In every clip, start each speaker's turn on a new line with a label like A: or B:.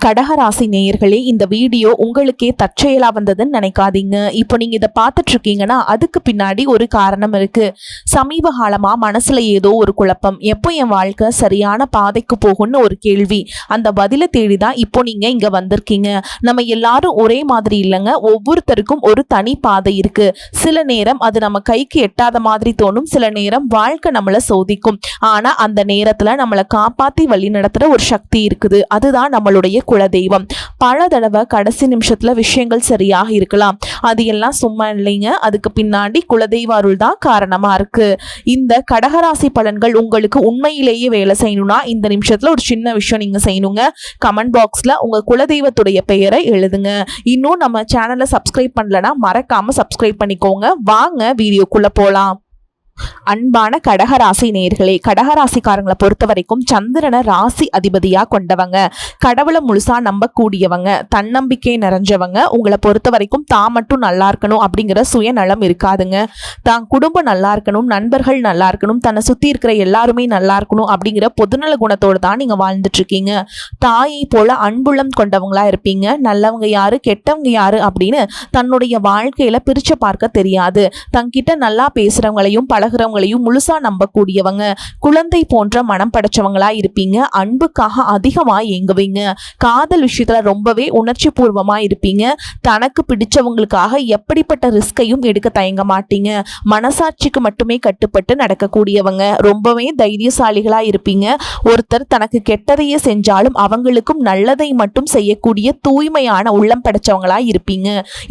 A: கடகராசி நேயர்களே, இந்த வீடியோ உங்களுக்கே தற்செயலா வந்ததுன்னு நினைக்காதீங்க. இப்போ நீங்க இதை பார்த்துட்டு இருக்கீங்கன்னா அதுக்கு பின்னாடி ஒரு காரணம் இருக்கு. சமீப காலமா மனசுல ஏதோ ஒரு குழப்பம், எப்போ என் வாழ்க்கை சரியான பாதைக்கு போகும்னு ஒரு கேள்வி. அந்த பதிலை தேடிதான் இப்போ நீங்க இங்க வந்திருக்கீங்க. நம்ம எல்லாரும் ஒரே மாதிரி இல்லைங்க. ஒவ்வொருத்தருக்கும் ஒரு தனி பாதை இருக்கு. சில நேரம் அது நம்ம கைக்கு எட்டாத மாதிரி தோணும், சில நேரம் வாழ்க்கை நம்மளை சோதிக்கும். ஆனா அந்த நேரத்துல நம்மளை காப்பாத்தி வழி நடத்துற ஒரு சக்தி இருக்குது. அதுதான் நம்மளுடைய குலதெய்வம். பல தடவை கடைசி நிமிஷத்துல விஷயங்கள் சரியாக இருக்கலாம், அது எல்லாம் சும்மா இல்லைங்க. அதுக்கு பின்னாடி குலதெய்வ அருள் தான் காரணமா இருக்கு. இந்த கடகராசி பலன்கள் உங்களுக்கு உண்மையிலேயே வேலை செய்யணும்னா இந்த நிமிஷத்துல ஒரு சின்ன விஷயம் நீங்க செய்யணுங்க. கமெண்ட் பாக்ஸ்ல உங்க குலதெய்வத்துடைய பெயரை எழுதுங்க. இன்னும் நம்ம சேனலை சப்ஸ்கிரைப் பண்ணலன்னா மறக்காம சப்ஸ்கிரைப் பண்ணிக்கோங்க. வாங்க வீடியோக்குள்ள போலாம். அன்பான கடகராசி நேயர்களே, கடகராசிக்காரங்களை பொறுத்த வரைக்கும் சந்திரனை ராசி அதிபதியா கொண்டவங்க, கடவுளை முழுசா நம்பக்கூடியவங்க, தன்னம்பிக்கை நிறைஞ்சவங்க. உங்களை பொறுத்த வரைக்கும் தான் மட்டும் நல்லா இருக்கணும் அப்படிங்கிற சுயநலம் இருக்காதுங்க. தான் குடும்பம் நல்லா இருக்கணும், நண்பர்கள் நல்லா இருக்கணும், தன்னை சுத்தி இருக்கிற எல்லாருமே நல்லா இருக்கணும் அப்படிங்கிற பொதுநல குணத்தோடு தான் நீங்க வாழ்ந்துட்டு இருக்கீங்க. தாயை போல அன்புள்ளம் கொண்டவங்களா இருப்பீங்க. நல்லவங்க யாரு கெட்டவங்க யாரு அப்படின்னு தன்னுடைய வாழ்க்கையில பிரிச்சு பார்க்க தெரியாது. தங்கிட்ட நல்லா பேசுறவங்களையும் பழகிறவங்களையும் முழுசா நம்பக்கூடியவங்க. குழந்தை போன்ற மனம் படைச்சவங்களா இருப்பீங்க. அன்புக்காக அதிகமா ஏங்குவீங்க. காதல் விஷயத்துல ரொம்பவே உணர்ச்சி பூர்வமா இருப்பீங்க. தனக்கு பிடிச்சவங்களுக்காக எப்படிப்பட்ட ரிஸ்கையும் எடுக்க தயங்க மாட்டீங்க. மனசாட்சிக்கு மட்டுமே கட்டுப்பட்டு நடக்கக்கூடியவங்க. ரொம்பவே தைரியசாலிகளா இருப்பீங்க. ஒருத்தர் தனக்கு கெட்டதையே செஞ்சாலும் அவங்களுக்கும் நல்லதை மட்டும் செய்யக்கூடிய தூய்மையான உள்ளம் படைச்சவங்களா இருப்பீங்க.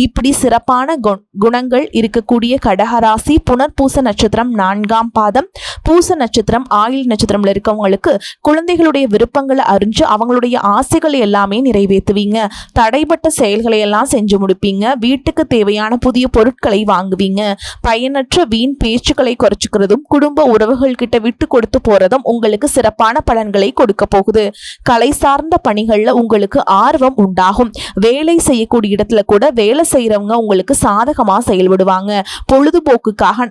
A: இப்படி சிறப்பான குணங்கள் இருக்கக்கூடிய கடகராசி புனர்பூச நட்சத்திரம் 4ஆம் பாதம், பூச நட்சத்திரம் ஆயில் நட்சத்திரம்ல இருக்கவங்களுக்கு குழந்தைகளுடைய விருப்பங்களை அறிஞ்சு அவங்களுடைய ஆசைகளை எல்லாமே நிறைவேற்றுவீங்க. தடைப்பட்ட செயல்களை எல்லாம் செஞ்சு முடிப்பீங்க. வீட்டுக்கு தேவையான புதிய பொருட்களை வாங்குவீங்க. பயனற்ற வீண் பேச்சுக்களை குறைச்சிக்கிறதும் குடும்ப உறவுகள் கிட்ட விட்டு கொடுத்து போறதும் உங்களுக்கு சிறப்பான பலன்களை கொடுக்க போகுது. கலை சார்ந்த பணிகள்ல உங்களுக்கு ஆர்வம் உண்டாகும். வேலை செய்யக்கூடிய இடத்துல கூட வேலை செய்யறவங்க உங்களுக்கு சாதகமா செயல்படுவாங்க. பொழுதுபோக்குக்காக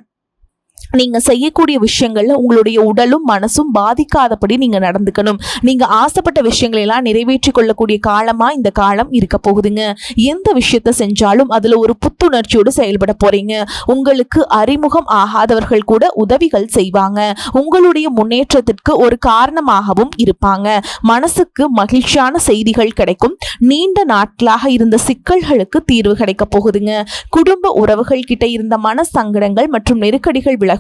A: நீங்க செய்யக்கூடிய விஷயங்கள்ல உங்களுடைய உடலும் மனசும் பாதிக்காதபடி நீங்க நடந்துக்கணும். நீங்க ஆசைப்பட்ட விஷயங்களை எல்லாம் நிறைவேற்றி கொள்ளக்கூடிய காலமா இந்த காலம் இருக்க போகுதுங்க. எந்த விஷயத்த செஞ்சாலும் அதுல ஒரு புத்துணர்ச்சியோடு செயல்பட போறீங்க. உங்களுக்கு அறிமுகம் ஆகாதவர்கள் கூட உதவிகள் செய்வாங்க. உங்களுடைய முன்னேற்றத்திற்கு ஒரு காரணமாகவும் இருப்பாங்க. மனசுக்கு மகிழ்ச்சியான செய்திகள் கிடைக்கும். நீண்ட நாட்களாக இருந்த சிக்கல்களுக்கு தீர்வு கிடைக்க போகுதுங்க. குடும்ப உறவுகள் கிட்ட இருந்த மன சங்கடங்கள் மற்றும் நெருக்கடிகள் விலகும்.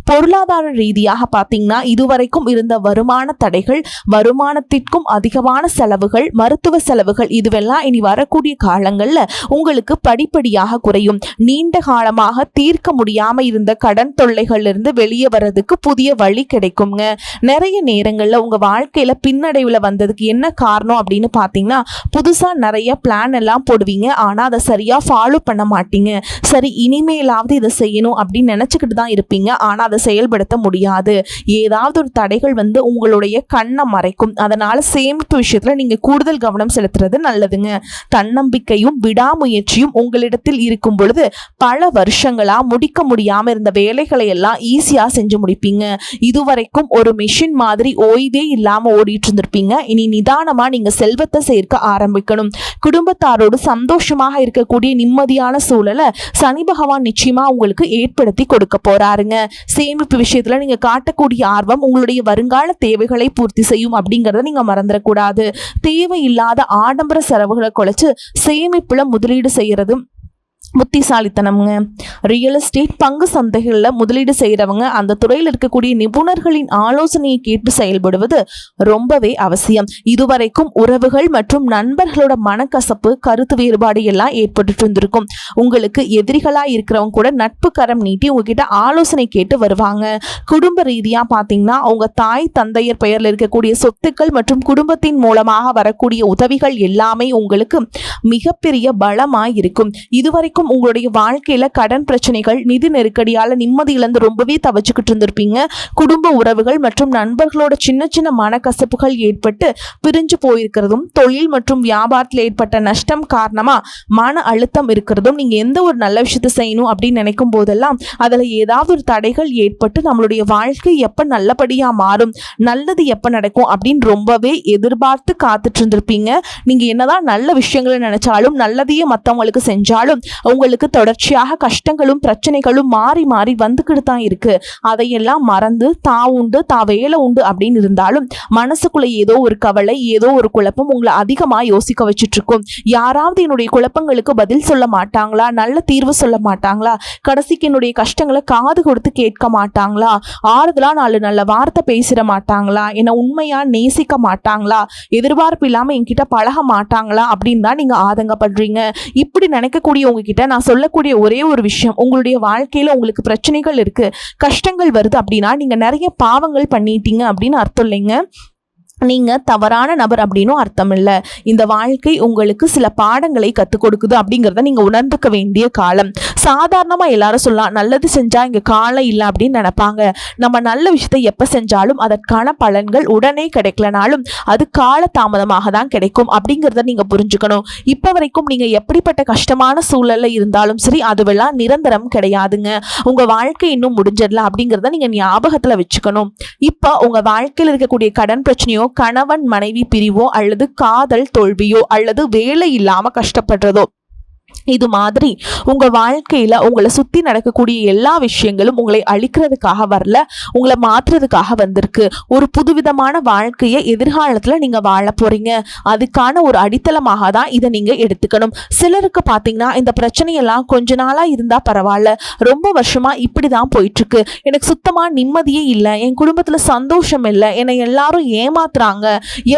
A: பொருளாதார ரீதியாக பார்த்தீங்கன்னா இதுவரைக்கும் இருந்த வருமான தடைகள், வருமானத்திற்கும் அதிகமான செலவுகள், மருத்துவ செலவுகள் இதுவெல்லாம் இனி வரக்கூடிய காலங்கள்ல உங்களுக்கு படிப்படியாக குறையும். நீண்ட காலமாக தீர்க்க முடியாம இருந்த கடன் தொல்லைகள்ல இருந்து வெளியே வர்றதுக்கு புதிய வழி கிடைக்குங்க. நிறைய நேரங்கள்ல உங்க வாழ்க்கையில பின்னடைவுல வந்ததுக்கு என்ன காரணம் அப்படின்னு பார்த்தீங்கன்னா புதுசா நிறைய பிளான் எல்லாம் போடுவீங்க. ஆனா அதை சரியா ஃபாலோ பண்ண மாட்டீங்க. சரி இனிமேலாவது இதை செய்யணும் அப்படின்னு நினைச்சுக்கிட்டு தான் இருப்பீங்க. ஆனா அதை செயல்படுத்த முடியாது. ஏதாவது ஒரு தடைகள் வந்து உங்களுடைய கண்ணை மறைக்கும். அதனால சேமிப்பு விஷயத்துல நீங்க கூடுதல் கவனம் செலுத்துறது நல்லதுங்க. தன்னம்பிக்கையும் விடாமுயற்சியும் உங்களிடத்தில் இருக்கும் பொழுது பல வருஷங்களா முடிக்க முடியாம இருந்த வேலைகளை எல்லாம் ஈஸியா செஞ்சு முடிப்பீங்க. இதுவரைக்கும் ஒரு மிஷின் மாதிரி ஓய்வே இல்லாம ஓடிட்டு இருந்திருப்பீங்க. இனி நிதானமா நீங்க செல்வத்தை சேர்க்க ஆரம்பிக்கணும். குடும்பத்தாரோடு சந்தோஷமாக இருக்கக்கூடிய நிம்மதியான சூழலை சனி பகவான் நிச்சயமா உங்களுக்கு ஏற்படுத்தி கொடுக்க போறாருங்க. சேமிப்பு விஷயத்துல நீங்க காட்டக்கூடிய ஆர்வம் உங்களுடைய வருங்கால தேவைகளை பூர்த்தி செய்யும் அப்படிங்கறத நீங்க மறந்துடக்கூடாது. தேவையில்லாத ஆடம்பர செலவுகளை குறைச்சு சேமிப்புல முதலீடு செய்யறது புத்திசாலித்தனம்ங்க. ரியல் எஸ்டேட் பங்கு சந்தைகளில் முதலீடு செய்கிறவங்க அந்த துறையில் இருக்கக்கூடிய நிபுணர்களின் ஆலோசனையை கேட்டு செயல்படுவது ரொம்பவே அவசியம். இதுவரைக்கும் உறவுகள் மற்றும் நண்பர்களோட மனக்கசப்பு கருத்து வேறுபாடு எல்லாம் ஏற்பட்டு இருந்திருக்கும். உங்களுக்கு எதிரிகளா இருக்கிறவங்க கூட நட்பு கரம் நீட்டி உங்ககிட்ட ஆலோசனை கேட்டு வருவாங்க. குடும்ப ரீதியா பார்த்தீங்கன்னா உங்க தாய் தந்தையர் பெயர்ல இருக்கக்கூடிய சொத்துக்கள் மற்றும் குடும்பத்தின் மூலமாக வரக்கூடிய உதவிகள் எல்லாமே உங்களுக்கு மிகப்பெரிய பலமாய் இருக்கும். இதுவரை இதுவரைக்கும் உங்களுடைய வாழ்க்கையில கடன் பிரச்சனைகள், நிதி நெருக்கடியால நிம்மதி இழந்து ரொம்பவே தவிச்சுக்கிட்டு இருந்திருப்பீங்க. குடும்ப உறவுகள் மற்றும் நண்பர்களோட சின்ன சின்ன மனக்கசப்புகள் ஏற்பட்டு பிரிஞ்சு போயிருக்கிறதும், தொழில் மற்றும் வியாபாரத்தில் ஏற்பட்ட நஷ்டம் காரணமா மன அழுத்தம் இருக்கிறதும், நீங்க எந்த ஒரு நல்ல விஷயத்தை செய்யணும் அப்படின்னு நினைக்கும் போதெல்லாம் அதுல ஏதாவது ஒரு தடைகள் ஏற்பட்டு நம்மளுடைய வாழ்க்கை எப்ப நல்லபடியா மாறும், நல்லது எப்ப நடக்கும் அப்படின்னு ரொம்பவே எதிர்பார்த்து காத்துட்டு இருந்திருப்பீங்க. நீங்க என்னதான் நல்ல விஷயங்களை நினைச்சாலும், நல்லதையே மற்றவங்களுக்கு செஞ்சாலும் உங்களுக்கு தொடர்ச்சியாக கஷ்டங்களும் பிரச்சனைகளும் மாறி மாறி வந்துக்கிட்டு தான் இருக்கு. அதையெல்லாம் மறந்து உண்டு வேலை உண்டு அப்படின்னு இருந்தாலும் மனசுக்குள்ள ஏதோ ஒரு கவலை, ஏதோ ஒரு குழப்பம் உங்களை அதிகமா யோசிக்க வச்சுட்டு இருக்கும். யாராவது என்னுடைய குழப்பங்களுக்கு பதில் சொல்ல மாட்டாங்களா, நல்ல தீர்வு சொல்ல மாட்டாங்களா, கடைசிக்கு என்னுடைய கஷ்டங்களை காது கொடுத்து கேட்க மாட்டாங்களா, ஆறுதலா 4 நல்ல வார்த்தை பேசிட மாட்டாங்களா, என்னை உண்மையா நேசிக்க மாட்டாங்களா, எதிர்பார்ப்பு இல்லாம என்கிட்ட பழக மாட்டாங்களா அப்படின்னு தான் நீங்க ஆதங்கப்படுறீங்க. இப்படி நினைக்கக்கூடிய உங்ககிட்ட நான் சொல்லக்கூடிய ஒரே ஒரு விஷயம், உங்களுடைய வாழ்க்கையில உங்களுக்கு பிரச்சனைகள் இருக்கு, கஷ்டங்கள் வருது அப்படின்னா நீங்க நிறைய பாவங்கள் பண்ணிட்டீங்க அப்படின்னு அர்த்தம் இல்லைங்க. நீங்க தவறான நபர் அப்படின்னும் அர்த்தம் இல்லை. இந்த வாழ்க்கை உங்களுக்கு சில பாடங்களை கற்றுக் கொடுக்குது அப்படிங்கிறத நீங்க உணர்ந்துக்க வேண்டிய காலம். சாதாரணமா எல்லாரும் சொல்லலாம், நல்லது செஞ்சா இங்க காலம் இல்லை அப்படின்னு நினைப்பாங்க. நம்ம நல்ல விஷயத்தை எப்ப செஞ்சாலும் அதற்கான பலன்கள் உடனே கிடைக்கலனாலும் அது கால தாமதமாக தான் கிடைக்கும் அப்படிங்கிறத நீங்க புரிஞ்சுக்கணும். இப்ப வரைக்கும் நீங்க எப்படிப்பட்ட கஷ்டமான சூழல்ல இருந்தாலும் சரி, அதுவெல்லாம் நிரந்தரம் கிடையாதுங்க. உங்க வாழ்க்கை இன்னும் முடிஞ்சிடல அப்படிங்கிறத நீங்க ஞாபகத்துல வச்சுக்கணும். இப்ப உங்க வாழ்க்கையில் இருக்கக்கூடிய கடன் பிரச்சனையோ, கணவன் மனைவி பிரிவோ, அல்லது காதல் தோல்வியோ, அல்லது வேலை இல்லாம கஷ்டப்படுறதோ, இது மாதிரி உங்க வாழ்க்கையில உங்களை சுத்தி நடக்கக்கூடிய எல்லா விஷயங்களும் உங்களை அழிக்கிறதுக்காக வரல, உங்களை மாற்றுறதுக்காக வந்திருக்கு. ஒரு புதுவிதமான வாழ்க்கையை எதிர்காலத்துல நீங்க வாழ போறீங்க. அதுக்கான ஒரு அடித்தளமாக தான் இதை நீங்க எடுத்துக்கணும். சிலருக்கு பாத்தீங்கன்னா இந்த பிரச்சனையெல்லாம் கொஞ்ச நாளா இருந்தா பரவாயில்ல, ரொம்ப வருஷமா இப்படிதான் போயிட்டு இருக்கு, எனக்கு சுத்தமா நிம்மதியே இல்லை, என் குடும்பத்துல சந்தோஷம் இல்லை, என்னை எல்லாரும் ஏமாத்துறாங்க,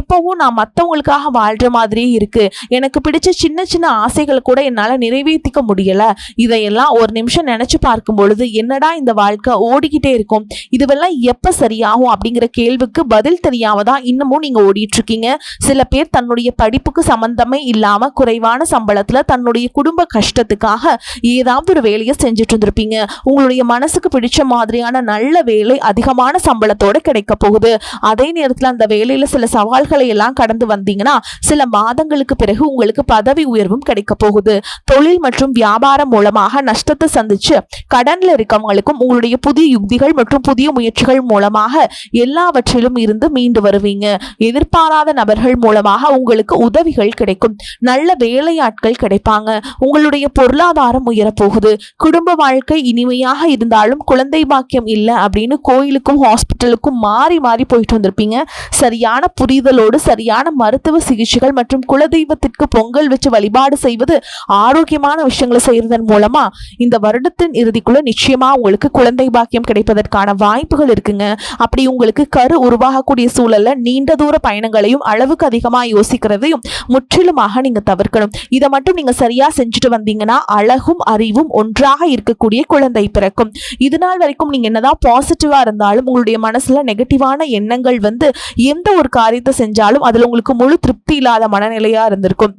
A: எப்பவும் நான் மற்றவங்களுக்காக வாழ்ற மாதிரியே இருக்கு, எனக்கு பிடிச்ச சின்ன சின்ன ஆசைகள் கூட என்னால நிறைவேற்றிக்க முடியல, இதையெல்லாம் ஒரு நிமிஷம் நினைச்சு பார்க்கும் பொழுது என்னடா இந்த வாழ்க்கை ஓடிக்கிட்டே இருக்கும், இதுவெல்லாம் எப்ப சரியாகும் அப்படிங்கிற கேள்விக்கு பதில் தெரியாம தான் இன்னமும் நீங்க ஓடிட்டு இருக்கீங்க. சில பேர் தன்னுடைய படிப்புக்கு சம்பந்தமே இல்லாம குறைவான சம்பளத்துல தன்னுடைய குடும்ப கஷ்டத்துக்காக ஏதாவது ஒரு வேலையை செஞ்சுட்டு இருந்திருப்பீங்க. உங்களுடைய மனசுக்கு பிடிச்ச மாதிரியான நல்ல வேலை அதிகமான சம்பளத்தோட கிடைக்க போகுது. அதே நேரத்துல அந்த வேலையில சில சவால்களை எல்லாம் கடந்து வந்தீங்கன்னா சில மாதங்களுக்கு பிறகு உங்களுக்கு பதவி உயர்வும் கிடைக்க போகுது. தொழில் மற்றும் வியாபாரம் மூலமாக நஷ்டத்தை சந்திச்சு கடன்ல இருக்கவங்களுக்கும் உங்களுடைய புதிய யுக்திகள் மற்றும் புதிய முயற்சிகள் மூலமாக எல்லாவற்றிலும் இருந்து மீண்டு வருவீங்க. எதிர்பாராத நபர்கள் மூலமாக உங்களுக்கு உதவிகள் கிடைக்கும். நல்ல வேலையாட்கள் கிடைப்பாங்க. உங்களுடைய பொருளாதாரம் உயரப்போகுது. குடும்ப வாழ்க்கை இனிமையாக இருந்தாலும் குழந்தை பாக்கியம் இல்லை அப்படின்னு கோயிலுக்கும் ஹாஸ்பிட்டலுக்கும் மாறி மாறி போயிட்டு வந்திருப்பீங்க. சரியான புரிதலோடு சரியான மருத்துவ சிகிச்சைகள் மற்றும் குலதெய்வத்திற்கு பொங்கல் வச்சு வழிபாடு செய்வது, ஆரோக்கியமான விஷயங்களை செய்யறதன் மூலமா இந்த வருடத்தின் இறுதிக்குள்ள நிச்சயமா உங்களுக்கு குழந்தை பாக்கியம் கிடைப்பதற்கான வாய்ப்புகள் இருக்குங்க. அப்படி உங்களுக்கு கரு உருவாகக்கூடிய சூழல்ல நீண்ட தூர பயணங்களையும் அளவுக்கு அதிகமா யோசிக்கிறதையும் முற்றிலுமாக நீங்க தவிர்க்கணும். இதை மட்டும் நீங்க சரியா செஞ்சுட்டு வந்தீங்கன்னா அழகும் அறிவும் ஒன்றாக இருக்கக்கூடிய குழந்தை பிறக்கும். இது நாள் வரைக்கும் நீங்க என்னதான் பாசிட்டிவா இருந்தாலும் உங்களுடைய மனசுல நெகட்டிவான எண்ணங்கள் வந்து எந்த ஒரு காரியத்தை செஞ்சாலும் அதுல உங்களுக்கு முழு திருப்தி இல்லாத மனநிலையா இருந்திருக்கும்.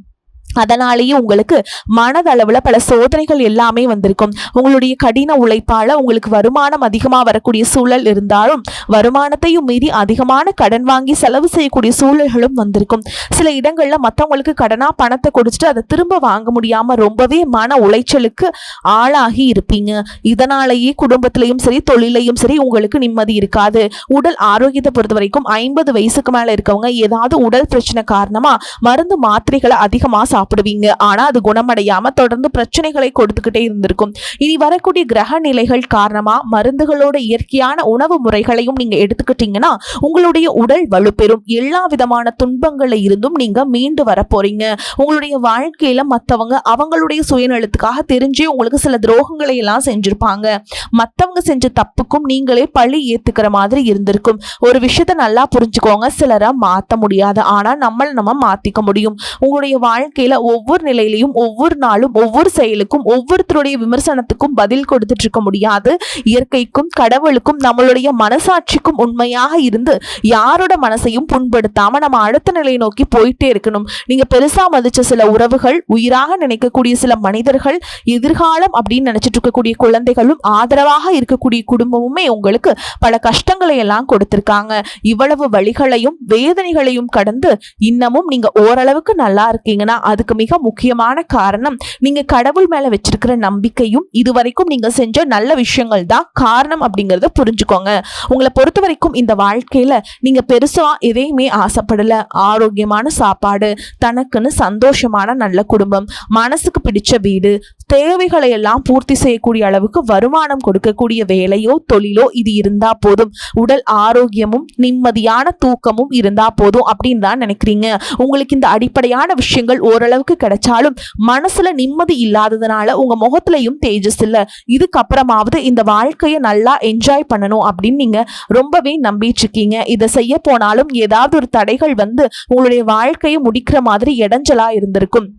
A: அதனாலேயே உங்களுக்கு மனதளவுல பல சோதனைகள் எல்லாமே வந்திருக்கும். உங்களுடைய கடின உழைப்பால உங்களுக்கு வருமானம் அதிகமா வரக்கூடிய சூழல் இருந்தாலும் வருமானத்தையும் மீறி அதிகமான கடன் வாங்கி செலவு செய்யக்கூடிய சூழல்களும் வந்திருக்கும். சில இடங்கள்ல மற்றவங்களுக்கு கடனா பணத்தை கொடுத்துட்டு அதை திரும்ப வாங்க முடியாம ரொம்பவே மன உளைச்சலுக்கு ஆளாகி இருப்பீங்க. இதனாலேயே குடும்பத்திலையும் சரி தொழிலையும் சரி உங்களுக்கு நிம்மதி இருக்காது. உடல் ஆரோக்கியத்தை பொறுத்த வரைக்கும் 50 வயசுக்கு மேல இருக்கவங்க ஏதாவது உடல் பிரச்சனை காரணமா மருந்து மாத்திரைகளை அதிகமா சாப்பிடுவீங்க. ஆனா அது குணமடையாம தொடர்ந்து பிரச்சனைகளை கொடுத்துக்கிட்டே இருந்திருக்கும். இனி வரக்கூடிய கிரக நிலைகள் காரணமா மருந்துகளோட இயற்கையான உணவு முறைகளையும் நீங்க எடுத்துக்கிட்டீங்கன்னா உங்களுடைய உடல் வலுப்பெறும். எல்லா விதமான துன்பங்கள்ல இருந்தும் நீங்க மீண்டு வர போறீங்க. உங்களுடைய வாழ்க்கையில மத்தவங்க அவங்களுடைய சுயநலத்துக்காக தெரிஞ்சே உங்களுக்கு சில துரோகங்களை எல்லாம் செஞ்சிருப்பாங்க. மத்தவங்க செஞ்ச தப்புக்கும் நீங்களே பழி ஏத்துக்கிற மாதிரி இருந்திருக்கும். ஒரு விஷயத்த நல்லா புரிஞ்சுக்கோங்க, சிலரை மாத்த முடியாது, ஆனா நம்ம மாத்திக்க முடியும். உங்களுடைய வாழ்க்கையில வாழ்க்கையில ஒவ்வொரு நிலையிலையும் ஒவ்வொரு நாளும் ஒவ்வொரு செயலுக்கும் ஒவ்வொருத்தருடைய விமர்சனத்துக்கும் பதில் கொடுத்துட்டு இருக்க முடியாது. இயற்கைக்கும் கடவுளுக்கும் நம்மளுடைய மனசாட்சிக்கும் உண்மையாக இருந்து யாரோட மனசையும் புண்படுத்தாம நம்ம அடுத்த நிலையை நோக்கி போயிட்டே இருக்கணும். நீங்க பெருசா மதிச்ச சில உறவுகள், உயிராக நினைக்கக்கூடிய சில மனிதர்கள், எதிர்காலம் அப்படின்னு நினைச்சிட்டு இருக்கக்கூடிய குழந்தைகளும், ஆதரவாக இருக்கக்கூடிய குடும்பமுமே உங்களுக்கு பல கஷ்டங்களை எல்லாம் கொடுத்திருக்காங்க. இவ்வளவு வழிகளையும் வேதனைகளையும் கடந்து இன்னமும் நீங்க ஓரளவுக்கு நல்லா இருக்கீங்கன்னா அதுக்கு மிக முக்கியமான காரணம் நீங்க கடவுள் மேல வச்சிருக்கிற நம்பிக்கையும் இதுவரைக்கும் நீங்க செஞ்ச நல்ல விஷயங்கள் தான் காரணம் அப்படிங்கறத புரிஞ்சுக்கோங்க. உங்களை பொறுத்த வரைக்கும் இந்த வாழ்க்கையில நீங்க பெருசா எதையுமே ஆசைப்படல. ஆரோக்கியமான சாப்பாடு, தனக்குன்னு சந்தோஷமான நல்ல குடும்பம், மனசுக்கு பிடிச்ச வீடு, தேவைகளை எல்லாம் பூர்த்தி செய்யக்கூடிய அளவுக்கு வருமானம் கொடுக்கக்கூடிய வேலையோ தொழிலோ இது இருந்தா போதும். உடல் ஆரோக்கியமும் நிம்மதியான தூக்கமும் இருந்தா போதும் அப்படின்னு தான் நினைக்கிறீங்க. உங்களுக்கு இந்த அடிப்படையான விஷயங்கள் ஓரளவுக்கு கிடைச்சாலும் மனசுல நிம்மதி இல்லாததுனால உங்க முகத்திலையும் தேஜஸ் இல்ல. இதுக்கப்புறமாவது இந்த வாழ்க்கையை நல்லா என்ஜாய் பண்ணணும் அப்படின்னு நீங்க ரொம்பவே நம்பிட்டு இருக்கீங்க. இதை செய்ய போனாலும் ஏதாவது ஒரு தடைகள் வந்து உங்களுடைய வாழ்க்கையை முடிக்கிற மாதிரி இடைஞ்சலா இருந்திருக்கும்.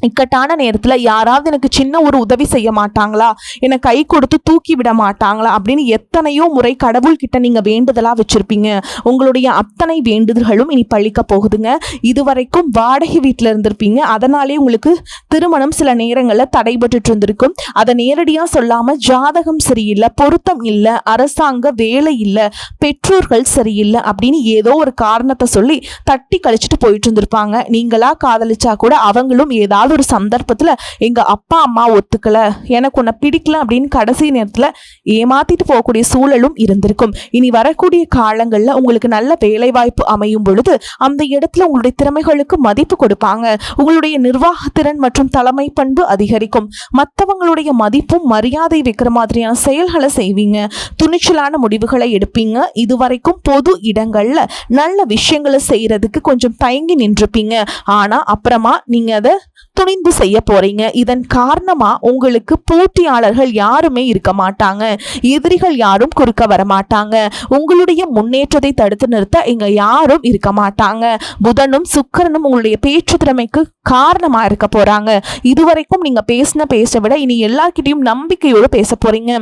A: இக்கட்டான நேரத்துல யாராவது எனக்கு சின்ன ஒரு உதவி செய்ய மாட்டாங்களா, என்னை கை கொடுத்து தூக்கி விட மாட்டாங்களா அப்படின்னு எத்தனையோ முறை கடவுள் கிட்ட நீங்க வேண்டுதலா வச்சிருப்பீங்க. உங்களுடைய அத்தனை வேண்டுதல்களும் இனி பழிக்க போகுதுங்க. இதுவரைக்கும் வாடகை வீட்டுல இருந்திருப்பீங்க. அதனாலே உங்களுக்கு திருமணம் சில நேரங்கள்ல தடைபட்டு இருந்திருக்கும். அதை நேரடியா சொல்லாம ஜாதகம் சரியில்லை, பொருத்தம் இல்லை, அரசாங்க வேலை இல்லை, பெற்றோர்கள் சரியில்லை அப்படின்னு ஏதோ ஒரு காரணத்தை சொல்லி தட்டி கழிச்சிட்டு போயிட்டு இருந்திருப்பாங்க. நீங்களா காதலிச்சா கூட அவங்களும் ஏதாவது ஒரு சந்தர்ப்பத்துல எங்க அப்பா அம்மா ஒத்துக்கல, எனக்கு உன்னை பிடிக்கல அப்படின்னு கடைசி நேரத்துல ஏமாத்திட்டு போகக்கூடிய சூழலும் இருந்திருக்கும். இனி வரக்கூடிய காலங்கள்ல உங்களுக்கு நல்ல வேலை வாய்ப்பு அமையும் பொழுது அந்த இடத்துல உங்களுடைய திறமைகளுக்கு மதிப்பு கொடுப்பாங்க. உங்களுடைய நிர்வாகத்திறன் மற்றும் தலைமை பண்பு அதிகரிக்கும். மற்றவங்களுடைய மதிப்பும் மரியாதை வைக்கிற மாதிரியான செயல்களை செய்வீங்க. துணிச்சலான முடிவுகளை எடுப்பீங்க. இதுவரைக்கும் பொது இடங்கள்ல நல்ல விஷயங்களை செய்யறதுக்கு கொஞ்சம் தயங்கி நின்றுப்பீங்க. ஆனா அப்புறமா நீங்க அதை துணிந்து செய்ய போறீங்க. இதன் காரணமா உங்களுக்கு போட்டியாளர்கள் யாருமே இருக்க மாட்டாங்க. எதிரிகள் யாரும் குறுக்க வர மாட்டாங்க. உங்களுடைய முன்னேற்றத்தை தடுத்து நிறுத்த இங்க யாரும் இருக்க மாட்டாங்க. புதனும் சுக்கிரனும் உங்களுடைய பேச்சு திறமைக்கு காரணமா இருக்க போறாங்க. இதுவரைக்கும் நீங்க பேச விட இனி எல்லார்கிட்டையும் நம்பிக்கையோடு பேச போறீங்க.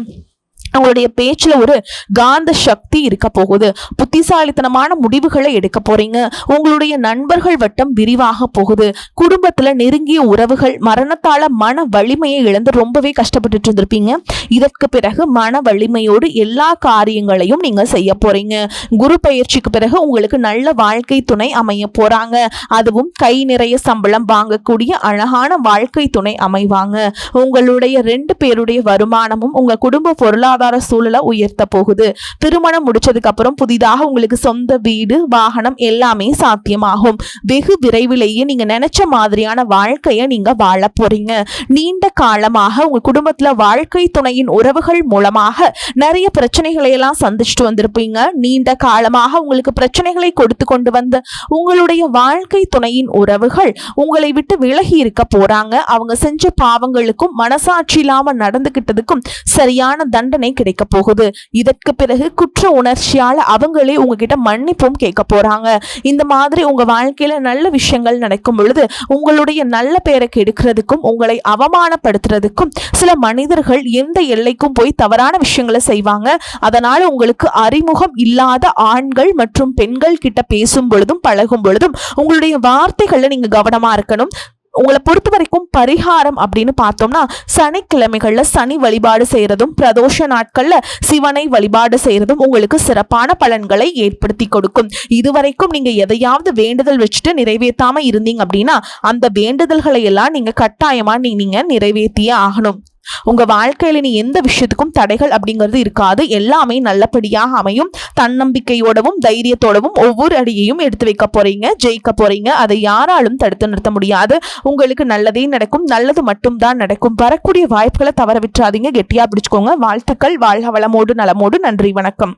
A: உங்களுடைய பேச்சுல ஒரு காந்த சக்தி இருக்க போகுது. புத்திசாலித்தனமான முடிவுகளை எடுக்க போறீங்க. உங்களுடைய நண்பர்கள் வட்டம் விரிவாக போகுது. குடும்பத்துல நெருங்கிய உறவுகள் மரணத்தால மன வலிமையை இழந்து ரொம்பவே கஷ்டப்பட்டு இருந்திருப்பீங்க. இதற்கு பிறகு மன வலிமையோடு எல்லா காரியங்களையும் நீங்க செய்ய போறீங்க. குரு பயிற்சிக்கு பிறகு உங்களுக்கு நல்ல வாழ்க்கை துணை அமைய போறாங்க. அதுவும் கை நிறைய சம்பளம் வாங்கக்கூடிய அழகான வாழ்க்கை துணை அமைவாங்க. உங்களுடைய 2 பேருடைய வருமானமும் உங்க குடும்ப பொருளாதார சூழலை உயர்த்த போகுது. திருமணம் முடிச்சதுக்கு அப்புறம் புதிதாக உங்களுக்கு சொந்த வீடு, வாகனம் எல்லாமே சாத்தியமாகும். வெகு விரைவிலேயே நீங்க நினைச்ச மாதிரியான வாழ்க்கையை நீங்க வாழ போறீங்க. நீண்ட காலமாக உங்க குடும்பத்துல வாழ்க்கை துணையின் உறவுகள் மூலமாக நிறைய பிரச்சனைகளை எல்லாம் சந்திச்சுட்டு வந்திருப்பீங்க. நீண்ட காலமாக உங்களுக்கு பிரச்சனைகளை கொடுத்து கொண்டு வந்த உங்களுடைய வாழ்க்கை துணையின் உறவுகள் உங்களை விட்டு விலகி இருக்க போறாங்க. அவங்க செஞ்ச பாவங்களுக்கும் மனசாட்சி இல்லாம நடந்துகிட்டதுக்கும் சரியான தண்டனை கிடைக்க போகுது. இதற்கு பிறகு குற்ற உணர்ச்சியால அவங்களே உங்ககிட்ட மன்னிப்பும் கேட்க போறாங்க. இந்த மாதிரி உங்க வாழ்க்கையில நல்ல விஷயங்கள் நடக்கும் பொழுது உங்களுடைய நல்ல பேரை கெடுக்கிறதுக்கும் உங்களை அவமானப்படுத்துறதுக்கும் சில மனிதர்கள் எந்த எல்லைக்கும் போய் தவறான விஷயங்களை செய்வாங்க. அதனால உங்களுக்கு அறிமுகம் இல்லாத ஆண்கள் மற்றும் பெண்கள் கிட்ட பேசும் பொழுதும் பழகும் பொழுதும் உங்களுடைய வார்த்தைகள்ல நீங்க கவனமா இருக்கணும். உங்களை பொறுத்த வரைக்கும் பரிகாரம் அப்படின்னு பார்த்தோம்னா சனிக்கிழமைகள்ல சனி வழிபாடு செய்யறதும் பிரதோஷ நாட்கள்ல சிவனை வழிபாடு செய்யறதும் உங்களுக்கு சிறப்பான பலன்களை ஏற்படுத்தி கொடுக்கும். இதுவரைக்கும் நீங்க எதையாவது வேண்டுதல் வச்சுட்டு நிறைவேற்றாம இருந்தீங்க அப்படின்னா அந்த வேண்டுதல்களை எல்லாம் நீங்க கட்டாயமா நீங்க நிறைவேற்றியே ஆகணும். உங்க வாழ்க்கையில நீ எந்த விஷயத்துக்கும் தடைகள் அப்படிங்கிறது இருக்காது. எல்லாமே நல்லபடியாக அமையும். தன்னம்பிக்கையோடவும் தைரியத்தோடவும் ஒவ்வொரு அடியையும் எடுத்து வைக்க போறீங்க, ஜெயிக்க போறீங்க. அதை யாராலும் தடுத்து நிறுத்த முடியாது. உங்களுக்கு நல்லதே நடக்கும், நல்லது மட்டும் தான் நடக்கும். வரக்கூடிய வாய்ப்புகளை தவற விட்டுறாதீங்க, கெட்டியா பிடிச்சுக்கோங்க. வாழ்த்துக்கள். வாழ்க வளமோடு நலமோடு. நன்றி, வணக்கம்.